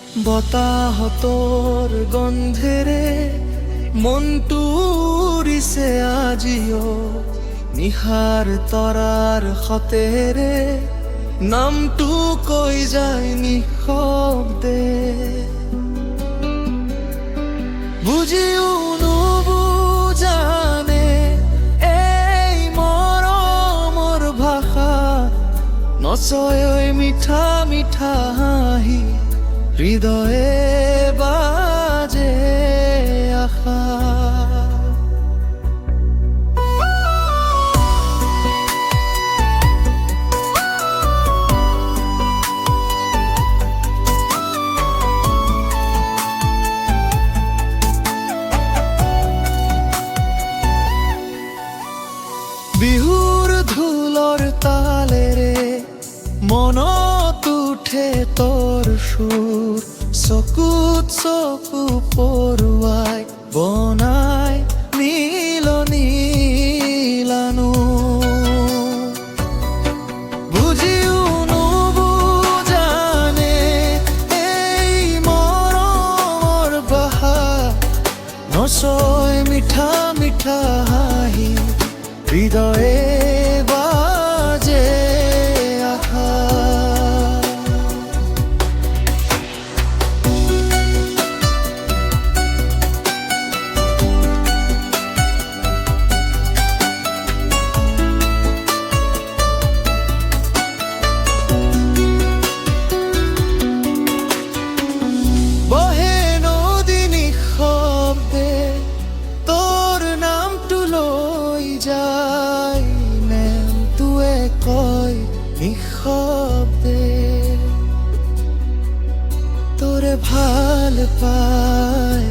বতাহ তোর গন্ধেৰে মনটো উৰিছে আজিও নিশাৰ তৰাৰ সতেৰে নামটো কৈ যায় নিশব্দে বুজিও নুবুজানে এই মৰমৰ ভাষা নচয় মিঠা মিঠা হাঁহি হৃদয়ে বাজে আশা বিহুৰ ঢোলৰ তালেৰে মনত উঠে তোৰ সুৰ চকুত চকু পৰুৱাই বনাই মিলনিলানো বুজিও নুবুজানে এই মৰমৰ বাহা নচয় মিঠা মিঠা হাঁহি হৃদয়ে বাজে আশা বহে নদী নিশব্দে তোৰ নামটো লৈ যায় নেমটোৱে কয় নিশব্দে তোৰে ভাল পায়